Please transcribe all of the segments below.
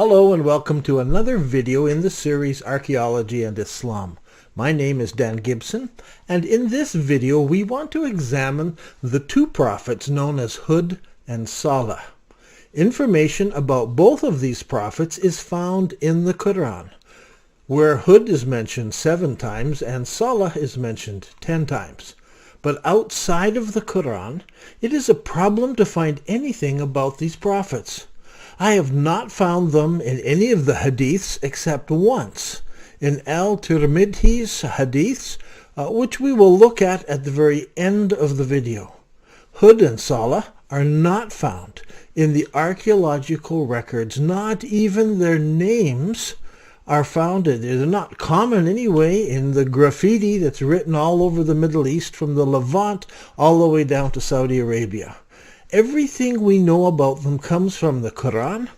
Hello and welcome to another video in the series Archaeology and Islam. My name is Dan Gibson, and in this video we want to examine the two prophets known as Hud and Salih. Information about both of these prophets is found in the Quran, where Hud is mentioned 7 times and Salih is mentioned 10 times. But outside of the Quran, it is a problem to find anything about these prophets. I have not found them in any of the hadiths except once, in Al-Tirmidhi's hadiths, which we will look at the very end of the video. Hud and Salih are not found in the archaeological records. Not even their names are found. They're not common anyway in the graffiti that's written all over the Middle East, from the Levant all the way down to Saudi Arabia. Everything we know about them comes from the Quran,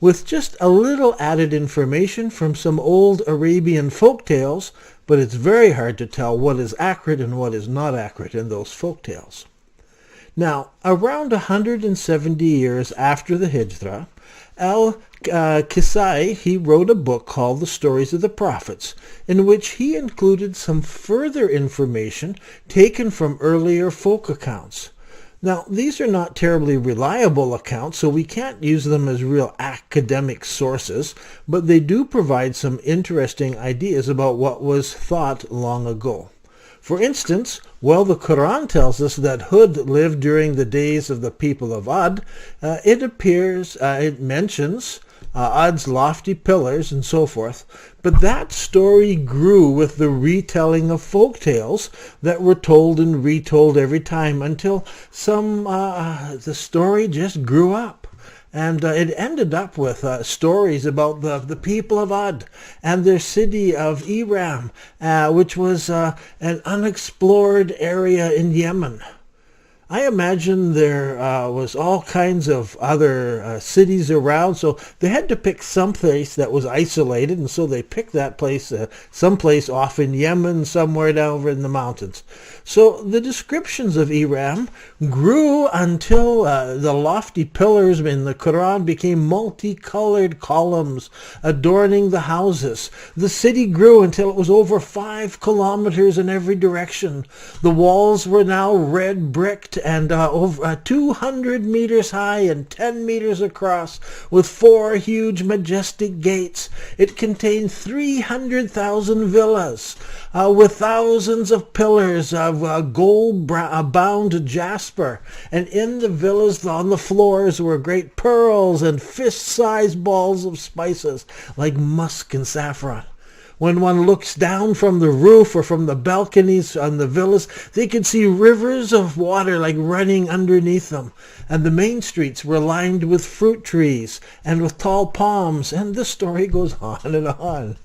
with just a little added information from some old Arabian folk tales, but it's very hard to tell what is accurate and what is not accurate in those folk tales. Now, around 170 years after the Hijrah, Al-Kisai, he wrote a book called The Stories of the Prophets, in which he included some further information taken from earlier folk accounts. Now, these are not terribly reliable accounts, so we can't use them as real academic sources, but they do provide some interesting ideas about what was thought long ago. For instance, while the Quran tells us that Hud lived during the days of the people of Ad, it mentions Ad's lofty pillars and so forth, but that story grew with the retelling of folk tales that were told and retold every time until the story just grew up. And it ended up with stories about the people of Ad and their city of Iram, which was an unexplored area in Yemen. I imagine there was all kinds of other cities around, so they had to pick some place that was isolated, and so they picked that place, someplace off in Yemen, somewhere down over in the mountains. So the descriptions of Iram grew until the lofty pillars in the Quran became multicolored columns adorning the houses. The city grew until it was over 5 kilometers in every direction. The walls were now red bricked and over 200 meters high and 10 meters across, with 4 huge majestic gates. It contained 300,000 villas with thousands of pillars of gold-bound jasper, and in the villas on the floors were great pearls and fist-sized balls of spices like musk and saffron. When one looks down from the roof or from the balconies on the villas, they could see rivers of water like running underneath them. And the main streets were lined with fruit trees and with tall palms, and the story goes on and on.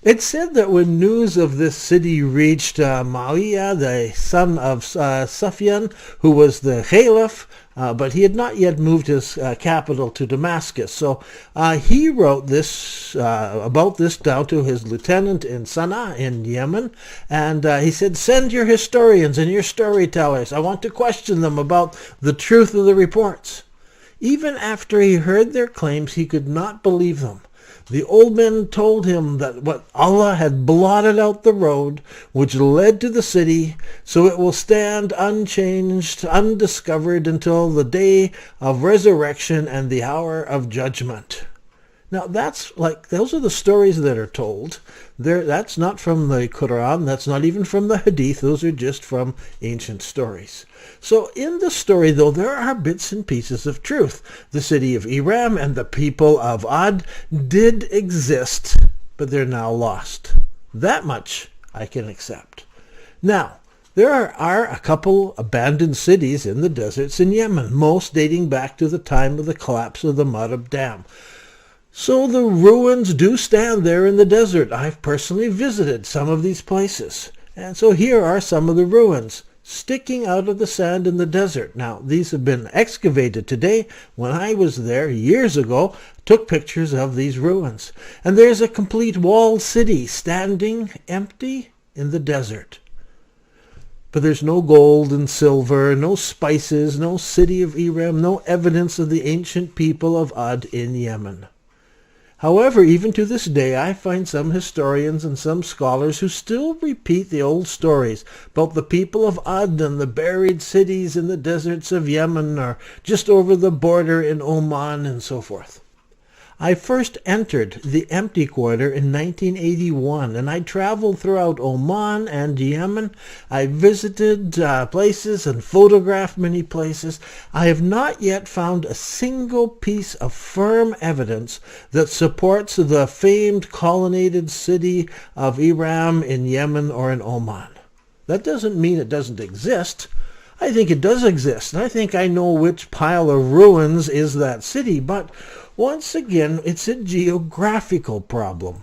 It's said that when news of this city reached Muawiyah, the son of Sufyan, who was the Caliph, but he had not yet moved his capital to Damascus. So he wrote this about this down to his lieutenant in Sana'a in Yemen, and he said, "Send your historians and your storytellers. I want to question them about the truth of the reports." Even after he heard their claims, he could not believe them. The old men told him that Allah had blotted out the road which led to the city, so it will stand unchanged, undiscovered until the day of resurrection and the hour of judgment. Now those are the stories that are told. That's not from the Quran, that's not even from the Hadith, those are just from ancient stories. So in the story, though, there are bits and pieces of truth. The city of Iram and the people of Ad did exist, but they're now lost. That much I can accept. Now, there are a couple abandoned cities in the deserts in Yemen, most dating back to the time of the collapse of the Marib Dam. So the ruins do stand there in the desert. I've personally visited some of these places. And so here are some of the ruins sticking out of the sand in the desert. Now, these have been excavated today. When I was there years ago, took pictures of these ruins. And there's a complete walled city standing empty in the desert. But there's no gold and silver, no spices, no city of Iram, no evidence of the ancient people of Ad in Yemen. However, even to this day, I find some historians and some scholars who still repeat the old stories about the people of Ad and the buried cities in the deserts of Yemen or just over the border in Oman and so forth. I first entered the empty quarter in 1981, and I traveled throughout Oman and Yemen. I visited places and photographed many places. I have not yet found a single piece of firm evidence that supports the famed colonnaded city of Iram in Yemen or in Oman. That doesn't mean it doesn't exist. I think it does exist, and I think I know which pile of ruins is that city, but once again, it's a geographical problem.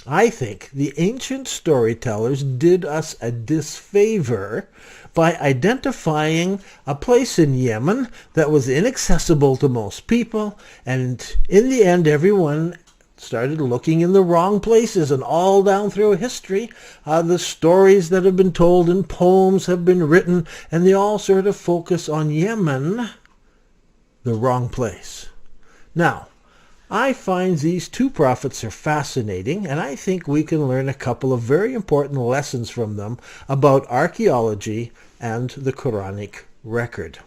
I think the ancient storytellers did us a disfavor by identifying a place in Yemen that was inaccessible to most people, and in the end, everyone started looking in the wrong places, and all down through history, the stories that have been told in poems have been written, and they all sort of focus on Yemen, the wrong place. Now, I find these two prophets are fascinating, and I think we can learn a couple of very important lessons from them about archaeology and the Quranic record.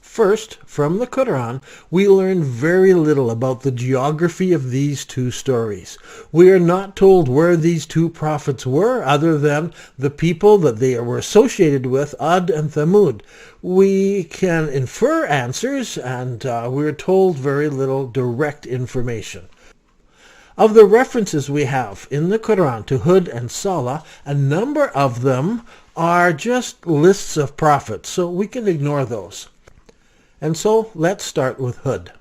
First, from the Quran, we learn very little about the geography of these two stories. We are not told where these two prophets were, other than the people that they were associated with, Ad and Thamud. We can infer answers, and we're told very little direct information. Of the references we have in the Quran to Hud and Salih, a number of them are just lists of prophets, so we can ignore those. And so let's start with Hud.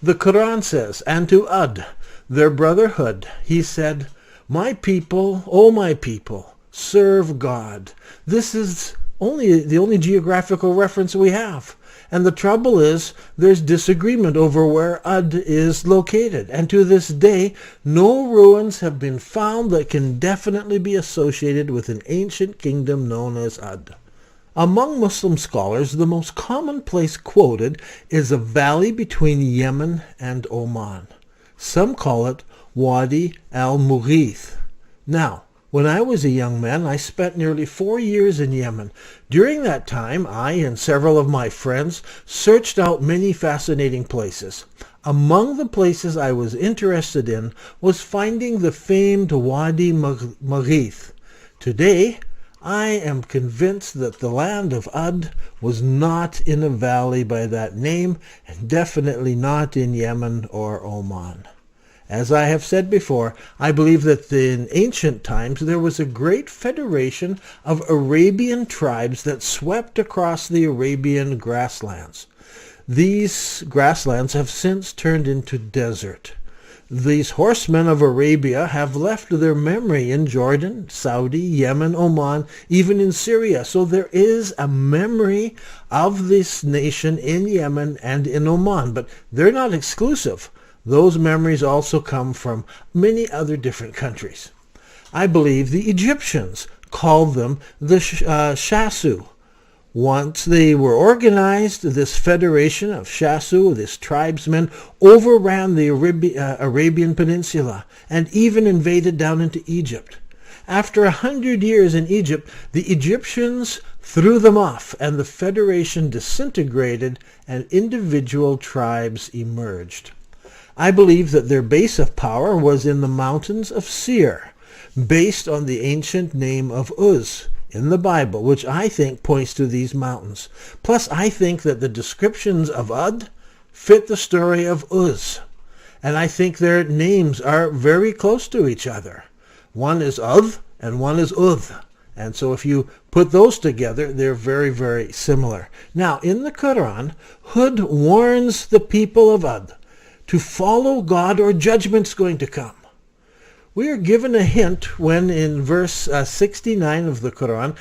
The Quran says, "And to Ad, their brother Hud, he said, 'My people, O my people, serve God.'" This is the only geographical reference we have. And the trouble is, there's disagreement over where Ad is located. And to this day, no ruins have been found that can definitely be associated with an ancient kingdom known as Ad. Among Muslim scholars, the most common place quoted is a valley between Yemen and Oman. Some call it Wadi al-Mughith. Now, when I was a young man, I spent nearly 4 years in Yemen. During that time, I and several of my friends searched out many fascinating places. Among the places I was interested in was finding the famed Wadi Mughith. Today, I am convinced that the land of Ad was not in a valley by that name, and definitely not in Yemen or Oman. As I have said before, I believe that in ancient times there was a great federation of Arabian tribes that swept across the Arabian grasslands. These grasslands have since turned into desert. These horsemen of Arabia have left their memory in Jordan, Saudi, Yemen, Oman, even in Syria. So there is a memory of this nation in Yemen and in Oman, but they're not exclusive. Those memories also come from many other different countries. I believe the Egyptians called them the Shasu. Once they were organized, this federation of Shasu, this tribesmen, overran the Arabian Peninsula and even invaded down into Egypt. After 100 years in Egypt, the Egyptians threw them off and the federation disintegrated and individual tribes emerged. I believe that their base of power was in the mountains of Seir, based on the ancient name of Uz in the Bible, which I think points to these mountains. Plus, I think that the descriptions of Ad fit the story of Uz, and I think their names are very close to each other. One is Ud and one is Uth, and so if you put those together, they're very, very similar. Now, in the Quran, Hud warns the people of Ad to follow God or judgment's going to come. We are given a hint when in verse 69 of the Quran,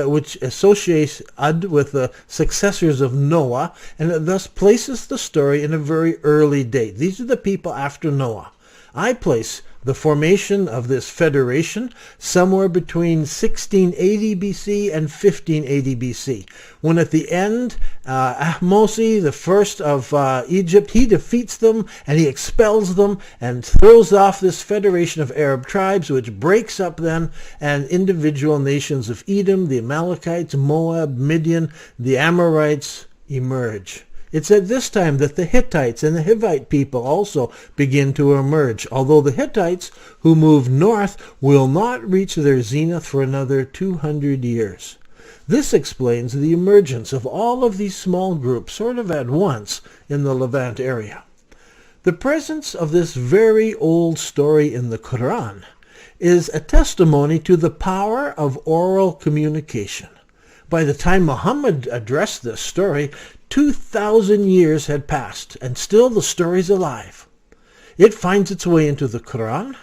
which associates Ad with the successors of Noah, and it thus places the story in a very early date. These are the people after Noah. I place the formation of this federation somewhere between 1680 BC and 1580 BC, when at the end, Ahmosi, the first of Egypt, he defeats them and he expels them and throws off this federation of Arab tribes, which breaks up then, and individual nations of Edom, the Amalekites, Moab, Midian, the Amorites emerge. It's at this time that the Hittites and the Hivite people also begin to emerge, although the Hittites, who moved north, will not reach their zenith for another 200 years. This explains the emergence of all of these small groups sort of at once in the Levant area. The presence of this very old story in the Quran is a testimony to the power of oral communication. By the time Muhammad addressed this story, 2,000 years had passed, and still the story's alive. It finds its way into the Quran,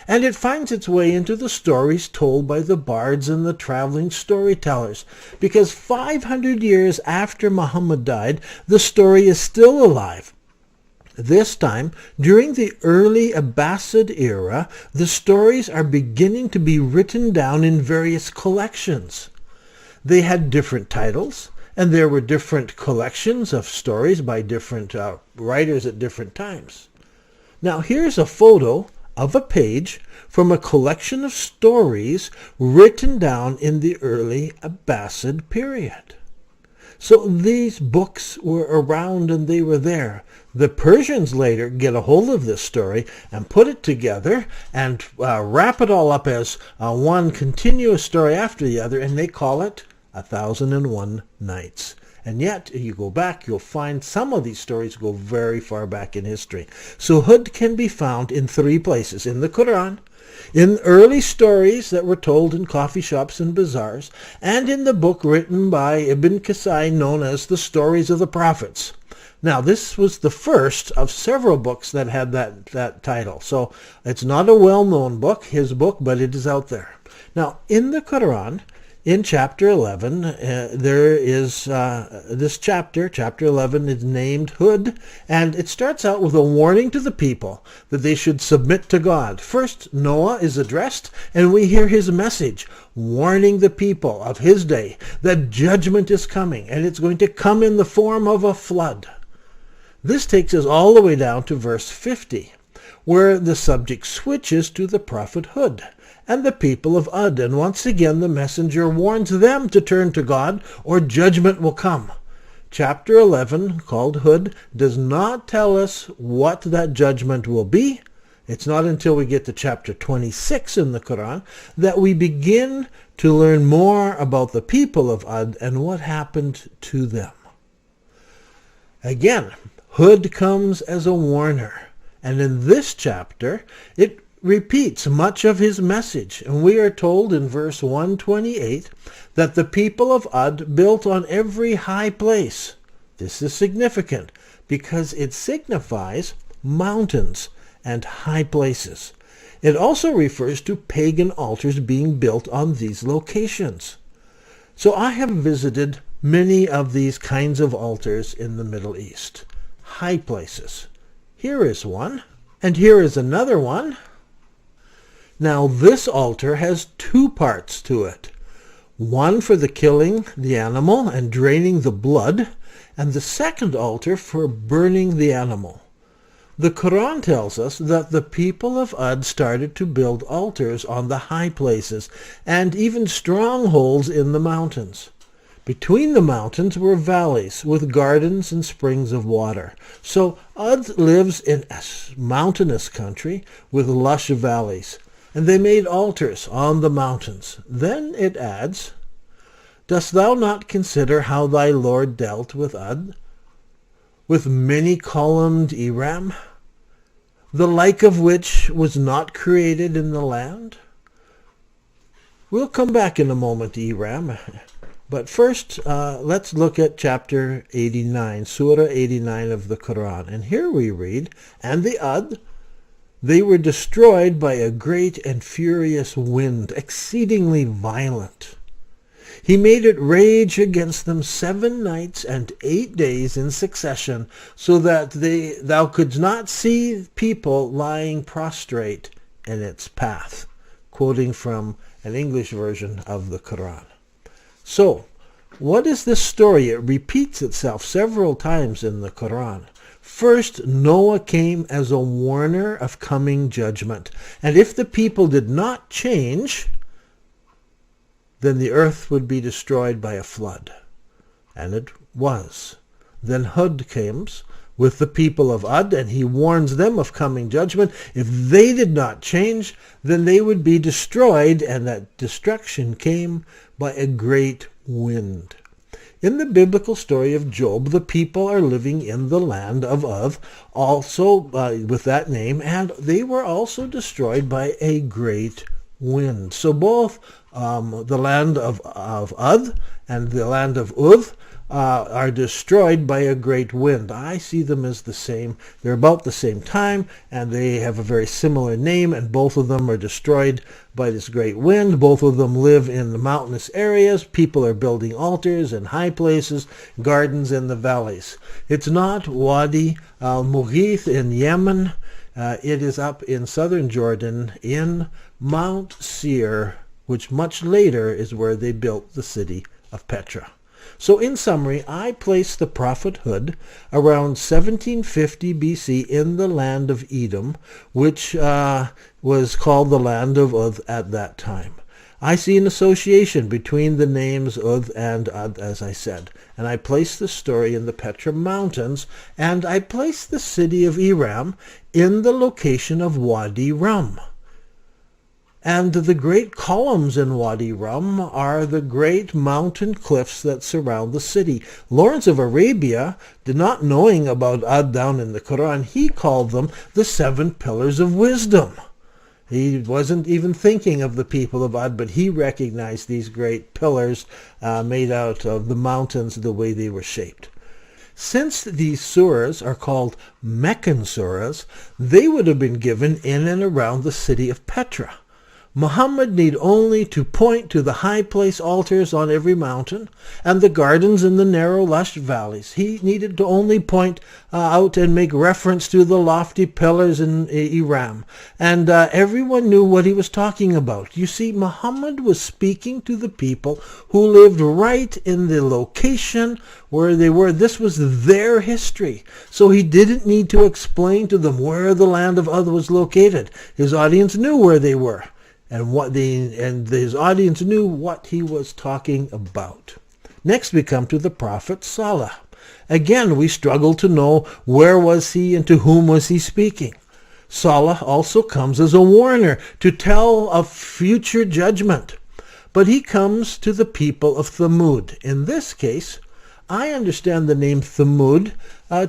and it finds its way into the stories told by the bards and the traveling storytellers, because 500 years after Muhammad died, the story is still alive. This time, during the early Abbasid era, the stories are beginning to be written down in various collections. They had different titles, and there were different collections of stories by different writers at different times. Now here's a photo of a page from a collection of stories written down in the early Abbasid period. So these books were around and they were there. The Persians later get a hold of this story and put it together and wrap it all up as one continuous story after the other, and they call it 1001 Nights. And yet, you go back, you'll find some of these stories go very far back in history. So Hud can be found in 3 places: in the Quran, in early stories that were told in coffee shops and bazaars, and in the book written by Ibn Kasai known as the Stories of the Prophets. Now, this was the first of several books that had that title. So it's not a well-known book, his book, but it is out there. Now, in the Quran, in chapter 11, there is this chapter 11 is named Hud, and it starts out with a warning to the people that they should submit to God. First, Noah is addressed, and we hear his message, warning the people of his day that judgment is coming, and it's going to come in the form of a flood. This takes us all the way down to verse 50, where the subject switches to the prophet Hud and the people of Ud, and once again the messenger warns them to turn to God or judgment will come. Chapter 11, called Hud, does not tell us what that judgment will be. It's not until we get to chapter 26 in the Quran that we begin to learn more about the people of Ud and what happened to them. Again, Hud comes as a warner, and in this chapter it repeats much of his message, and we are told in verse 128 that the people of Ud built on every high place. This is significant because it signifies mountains and high places. It also refers to pagan altars being built on these locations. So I have visited many of these kinds of altars in the Middle East. High places. Here is one, and here is another one. Now this altar has 2 parts to it. One for the killing the animal and draining the blood, and the second altar for burning the animal. The Quran tells us that the people of Ud started to build altars on the high places and even strongholds in the mountains. Between the mountains were valleys with gardens and springs of water. So Ud lives in a mountainous country with lush valleys. And they made altars on the mountains. Then it adds, "Dost thou not consider how thy Lord dealt with Ud, with many-columned Iram, the like of which was not created in the land?" We'll come back in a moment to Iram. But first, let's look at chapter 89, Surah 89 of the Quran. And here we read, "And the Ud, they were destroyed by a great and furious wind, exceedingly violent. He made it rage against them 7 nights and 8 days in succession, so that thou couldst not see people lying prostrate in its path, quoting from an English version of the Quran. So, what is this story? It repeats itself several times in the Quran. First, Noah came as a warner of coming judgment. And if the people did not change, then the earth would be destroyed by a flood. And it was. Then Hud comes with the people of Ad, and he warns them of coming judgment. If they did not change, then they would be destroyed, and that destruction came by a great wind. In the biblical story of Job, the people are living in the land of Uz, also with that name, and they were also destroyed by a great wind. So both the land of Uz and the land of Uz are destroyed by a great wind. I see them as the same. They're about the same time, and they have a very similar name, and both of them are destroyed by this great wind. Both of them live in the mountainous areas. People are building altars in high places, gardens in the valleys. It's not Wadi al-Mughith in Yemen. It is up in southern Jordan in Mount Seir, which much later is where they built the city of Petra. So in summary, I place the prophet Hud around 1750 BC in the land of Edom, which was called the land of Uz at that time. I see an association between the names Uz and Ad, as I said, and I place the story in the Petra Mountains, and I place the city of Iram in the location of Wadi Rum. And the great columns in Wadi Rum are the great mountain cliffs that surround the city. Lawrence of Arabia, not knowing about Ad down in the Quran, he called them the 7 pillars of wisdom. He wasn't even thinking of the people of Ad, but he recognized these great pillars made out of the mountains the way they were shaped. Since these surahs are called Meccan surahs, they would have been given in and around the city of Petra. Muhammad need only to point to the high place altars on every mountain and the gardens in the narrow lush valleys. He needed to only point out and make reference to the lofty pillars in Iram. And everyone knew what he was talking about. You see, Muhammad was speaking to the people who lived right in the location where they were. This was their history. So he didn't need to explain to them where the land of Uz was located. His audience knew where they were. And his audience knew what he was talking about. Next we come to the prophet Salih. Again, we struggle to know where was he and to whom was he speaking. Salih also comes as a warner to tell of future judgment. But he comes to the people of Thamud. In this case, I understand the name Thamud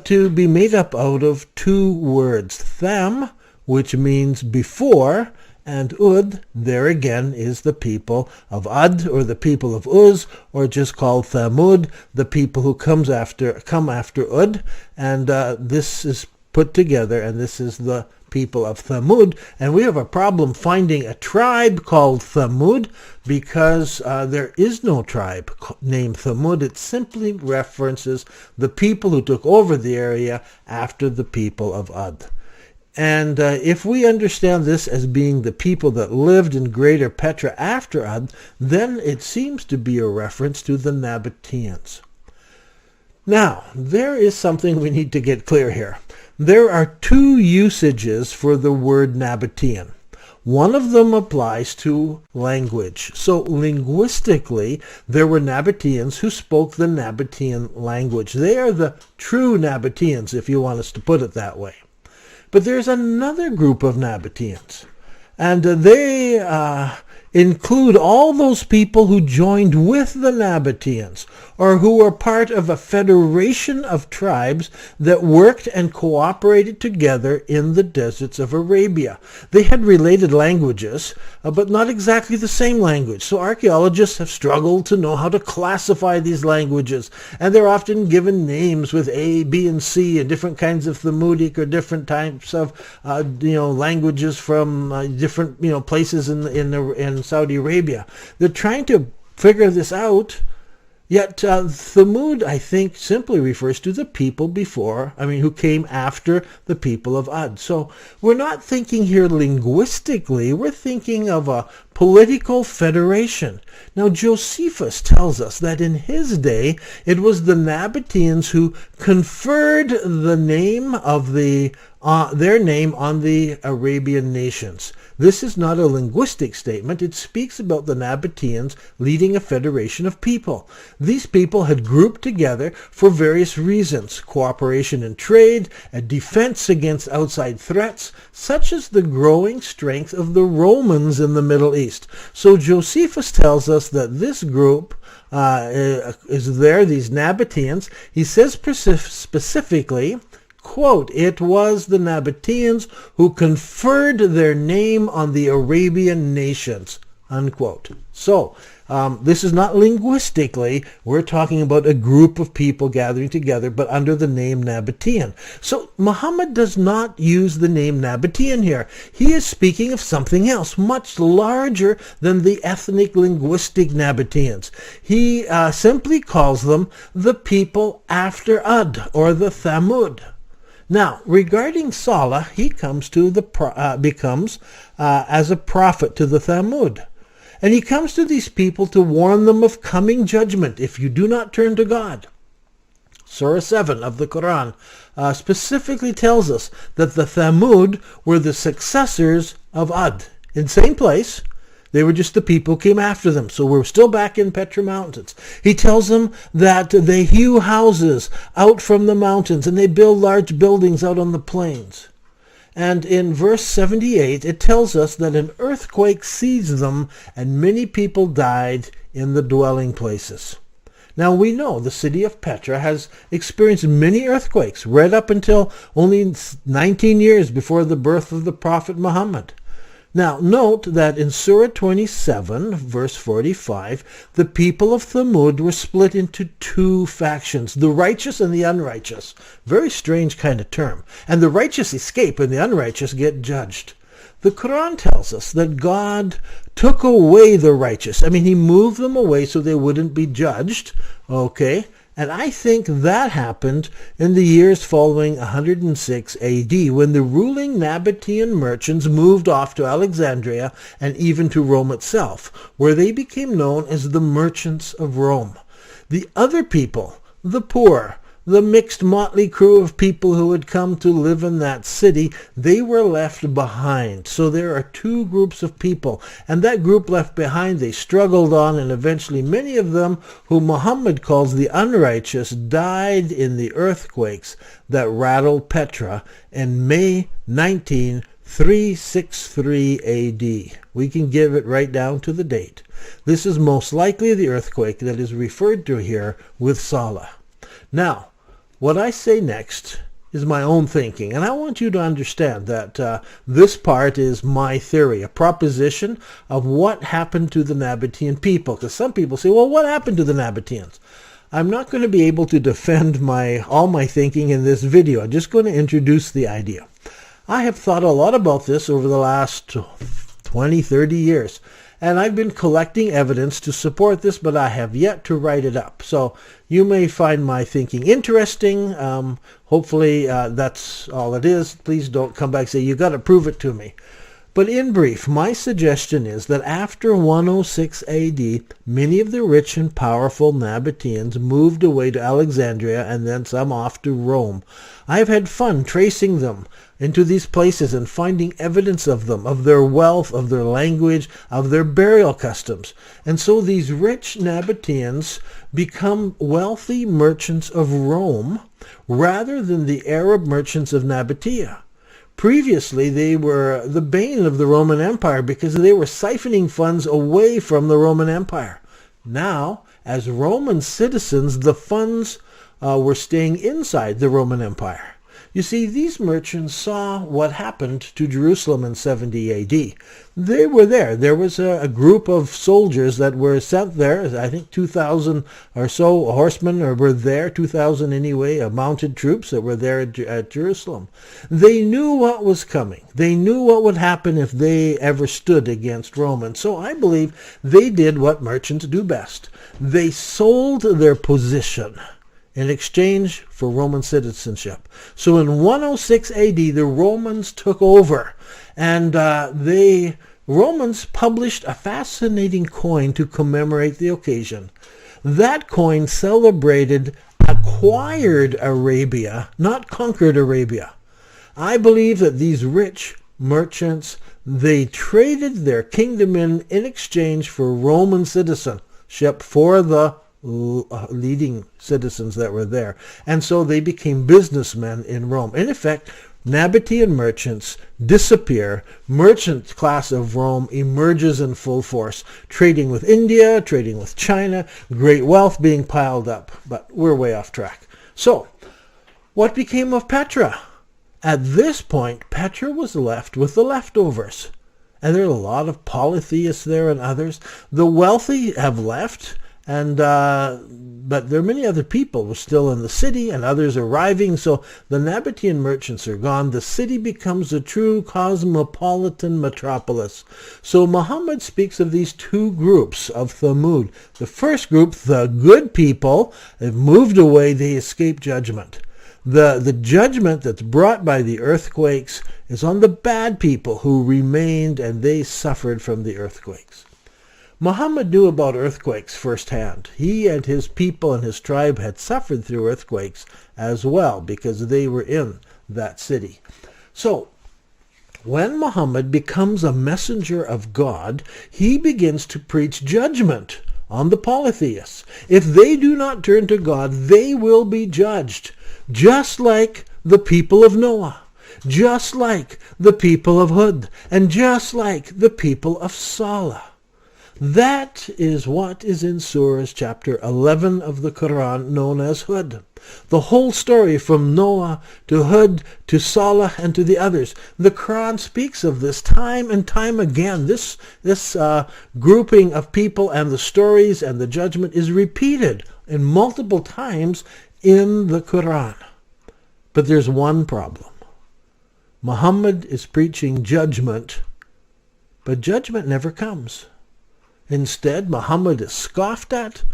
to be made up out of 2 words. Tham, which means before, and Ud, there again, is the people of Ad, or the people of Uz, or just called Thamud, the people who come after Ud, and this is put together, and this is the people of Thamud. And we have a problem finding a tribe called Thamud, because there is no tribe named Thamud. It simply references the people who took over the area after the people of Ad. And if we understand this as being the people that lived in Greater Petra after Ad, then it seems to be a reference to the Nabateans. Now, there is something we need to get clear here. There are 2 usages for the word Nabatean. One of them applies to language. So linguistically, there were Nabateans who spoke the Nabatean language. They are the true Nabateans, if you want us to put it that way. But there's another group of Nabateans, and they include all those people who joined with the Nabateans, or who were part of a federation of tribes that worked and cooperated together in the deserts of Arabia. They had related languages, but not exactly the same language. So archaeologists have struggled to know how to classify these languages, and they're often given names with A, B, and C, and different kinds of Thamudic or different types of languages from different places in Saudi Arabia. They're trying to figure this out, Yet Thamud, I think, simply refers to the people who came after the people of Ad. So we're not thinking here linguistically, we're thinking of a political federation. Now Josephus tells us that in his day, it was the Nabateans who conferred the name of their name on the Arabian nations. This is not a linguistic statement. It speaks about the Nabateans leading a federation of people. These people had grouped together for various reasons: cooperation in trade, a defense against outside threats, such as the growing strength of the Romans in the Middle East. So Josephus tells us that this group is there, these Nabateans. He says specifically, quote, "It was the Nabateans who conferred their name on the Arabian nations," unquote. So this is not linguistically, we're talking about a group of people gathering together, but under the name Nabatean. So Muhammad does not use the name Nabatean here. He is speaking of something else, much larger than the ethnic linguistic Nabateans. He simply calls them the people after Ad, or the Thamud. Now, regarding Salih, he becomes as a prophet to the Thamud. And he comes to these people to warn them of coming judgment if you do not turn to God. Surah 7 of the Quran specifically tells us that the Thamud were the successors of Ad. In the same place, they were just the people who came after them. So we're still back in Petra Mountains. He tells them that they hew houses out from the mountains and they build large buildings out on the plains. And in verse 78, it tells us that an earthquake seized them and many people died in the dwelling places. Now we know the city of Petra has experienced many earthquakes, right up until only 19 years before the birth of the Prophet Muhammad. Now, note that in Surah 27, verse 45, the people of Thamud were split into two factions, the righteous and the unrighteous. Very strange kind of term. And the righteous escape and the unrighteous get judged. The Quran tells us that God took away the righteous. He moved them away so they wouldn't be judged. Okay? And I think that happened in the years following 106 AD, when the ruling Nabatean merchants moved off to Alexandria and even to Rome itself, where they became known as the merchants of Rome. The other people, the poor, the mixed motley crew of people who had come to live in that city, they were left behind. So there are two groups of people, and that group left behind, they struggled on, and eventually many of them, who Muhammad calls the unrighteous, died in the earthquakes that rattled Petra in May 19, 363 AD. We can give it right down to the date. This is most likely the earthquake that is referred to here with Salih. Now, what I say next is my own thinking, and I want you to understand that this part is my theory, a proposition of what happened to the Nabatean people. Because some people say, well, what happened to the Nabateans? I'm not going to be able to defend all my thinking in this video. I'm just going to introduce the idea. I have thought a lot about this over the last 20, 30 years. And I've been collecting evidence to support this, but I have yet to write it up. So you may find my thinking interesting. Hopefully that's all it is. Please don't come back and say, you got to prove it to me. But in brief, my suggestion is that after 106 AD, many of the rich and powerful Nabateans moved away to Alexandria and then some off to Rome. I have had fun tracing them into these places and finding evidence of them, of their wealth, of their language, of their burial customs. And so these rich Nabateans become wealthy merchants of Rome rather than the Arab merchants of Nabatea. Previously, they were the bane of the Roman Empire because they were siphoning funds away from the Roman Empire. Now, as Roman citizens, the funds were staying inside the Roman Empire. You see, these merchants saw what happened to Jerusalem in 70 AD. They were there. There was a group of soldiers that were sent there. I think 2,000 or so horsemen were there, 2,000 anyway, mounted troops that were there at Jerusalem. They knew what was coming. They knew what would happen if they ever stood against Rome. And so I believe they did what merchants do best. They sold their position in exchange for Roman citizenship. So in 106 AD, the Romans took over, and Romans published a fascinating coin to commemorate the occasion. That coin celebrated acquired Arabia, not conquered Arabia. I believe that these rich merchants, they traded their kingdom in exchange for Roman citizenship for the leading citizens that were there. And so they became businessmen in Rome. In effect, Nabatean merchants disappear. Merchant class of Rome emerges in full force, trading with India, trading with China, great wealth being piled up. But we're way off track. So, what became of Petra? At this point, Petra was left with the leftovers. And there are a lot of polytheists there and others. The wealthy have left, but there are many other people who are still in the city and others arriving. So the Nabatean merchants are gone. The city becomes a true cosmopolitan metropolis. So Muhammad speaks of these two groups of Thamud. The first group, the good people, have moved away. They escape judgment. The judgment that's brought by the earthquakes is on the bad people who remained, and they suffered from the earthquakes. Muhammad knew about earthquakes firsthand. He and his people and his tribe had suffered through earthquakes as well because they were in that city. So, when Muhammad becomes a messenger of God, he begins to preach judgment on the polytheists. If they do not turn to God, they will be judged, just like the people of Noah, just like the people of Hud, and just like the people of Salih. That is what is in Surah chapter 11 of the Quran, known as Hud. The whole story from Noah to Hud to Salih and to the others. The Quran speaks of this time and time again. This grouping of people and the stories and the judgment is repeated in multiple times in the Quran. But there's one problem. Muhammad is preaching judgment, but judgment never comes. Instead, Muhammad is scoffed at.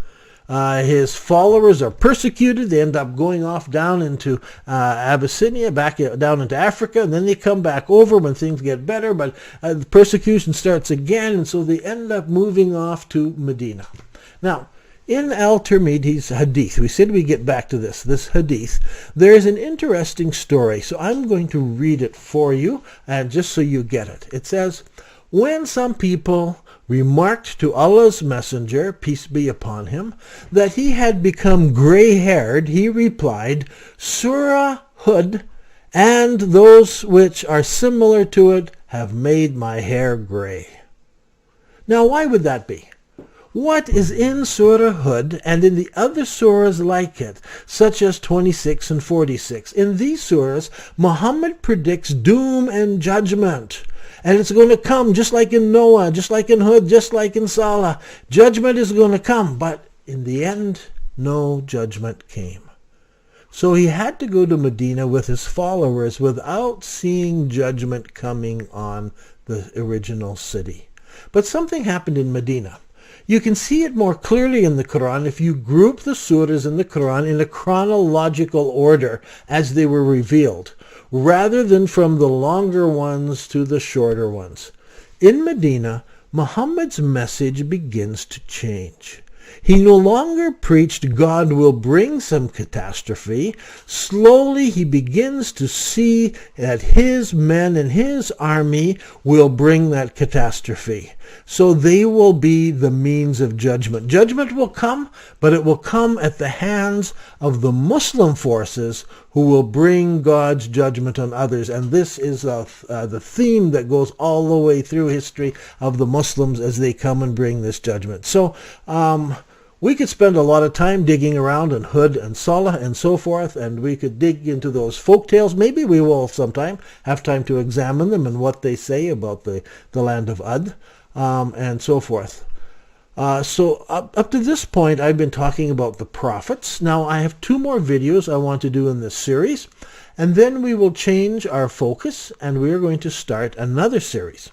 His followers are persecuted. They end up going off down into Abyssinia, back down into Africa, and then they come back over when things get better, but the persecution starts again, and so they end up moving off to Medina. Now, in Al-Tirmidhi's hadith, we said we'd get back to this hadith, there is an interesting story, so I'm going to read it for you, just so you get it. It says, when some people remarked to Allah's messenger, peace be upon him, that he had become gray-haired, he replied, Surah Hud and those which are similar to it have made my hair gray. Now, why would that be? What is in Surah Hud and in the other surahs like it, such as 26 and 46? In these surahs, Muhammad predicts doom and judgment. And it's going to come just like in Noah, just like in Hud, just like in Salih. Judgment is going to come, but in the end, no judgment came. So he had to go to Medina with his followers without seeing judgment coming on the original city. But something happened in Medina. You can see it more clearly in the Quran if you group the surahs in the Quran in a chronological order as they were revealed, rather than from the longer ones to the shorter ones. In Medina, Muhammad's message begins to change. He no longer preached God will bring some catastrophe. Slowly he begins to see that his men and his army will bring that catastrophe. So they will be the means of judgment. Judgment will come, but it will come at the hands of the Muslim forces who will bring God's judgment on others. And this is the theme that goes all the way through history of the Muslims as they come and bring this judgment. So, we could spend a lot of time digging around in Hud and Salih and so forth, and we could dig into those folk tales. Maybe we will sometime have time to examine them and what they say about the land of Ud and so forth. So up to this point, I've been talking about the prophets. Now, I have 2 more videos I want to do in this series, and then we will change our focus, and we are going to start another series.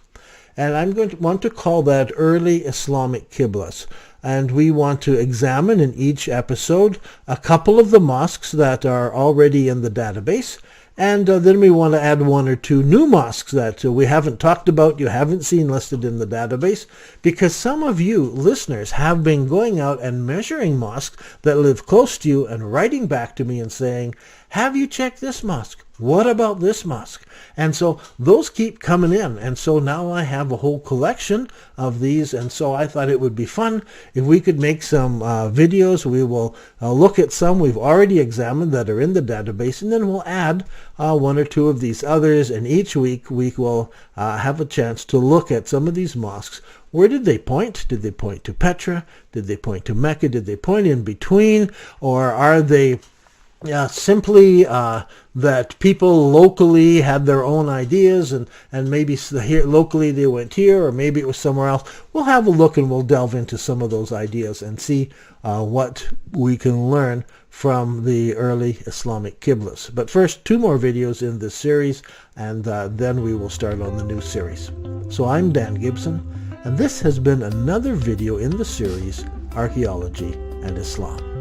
And I'm going to want to call that Early Islamic Qiblas. And we want to examine in each episode a couple of the mosques that are already in the database. And then we want to add 1 or 2 new mosques that we haven't talked about, you haven't seen listed in the database, because some of you listeners have been going out and measuring mosques that live close to you and writing back to me and saying, have you checked this mosque? What about this mosque? And so those keep coming in. And so now I have a whole collection of these. And so I thought it would be fun if we could make some videos. We will look at some we've already examined that are in the database, and then we'll add 1 or 2 of these others. And each week we will have a chance to look at some of these mosques. Where did they point? Did they point to Petra? Did they point to Mecca? Did they point in between? Or are they simply that people locally had their own ideas, and maybe here locally they went here, or maybe it was somewhere else? We'll have a look and we'll delve into some of those ideas and see what we can learn from the early Islamic Qiblas. But first, 2 more videos in this series, and then we will start on the new series. So I'm Dan Gibson, and this has been another video in the series Archaeology and Islam.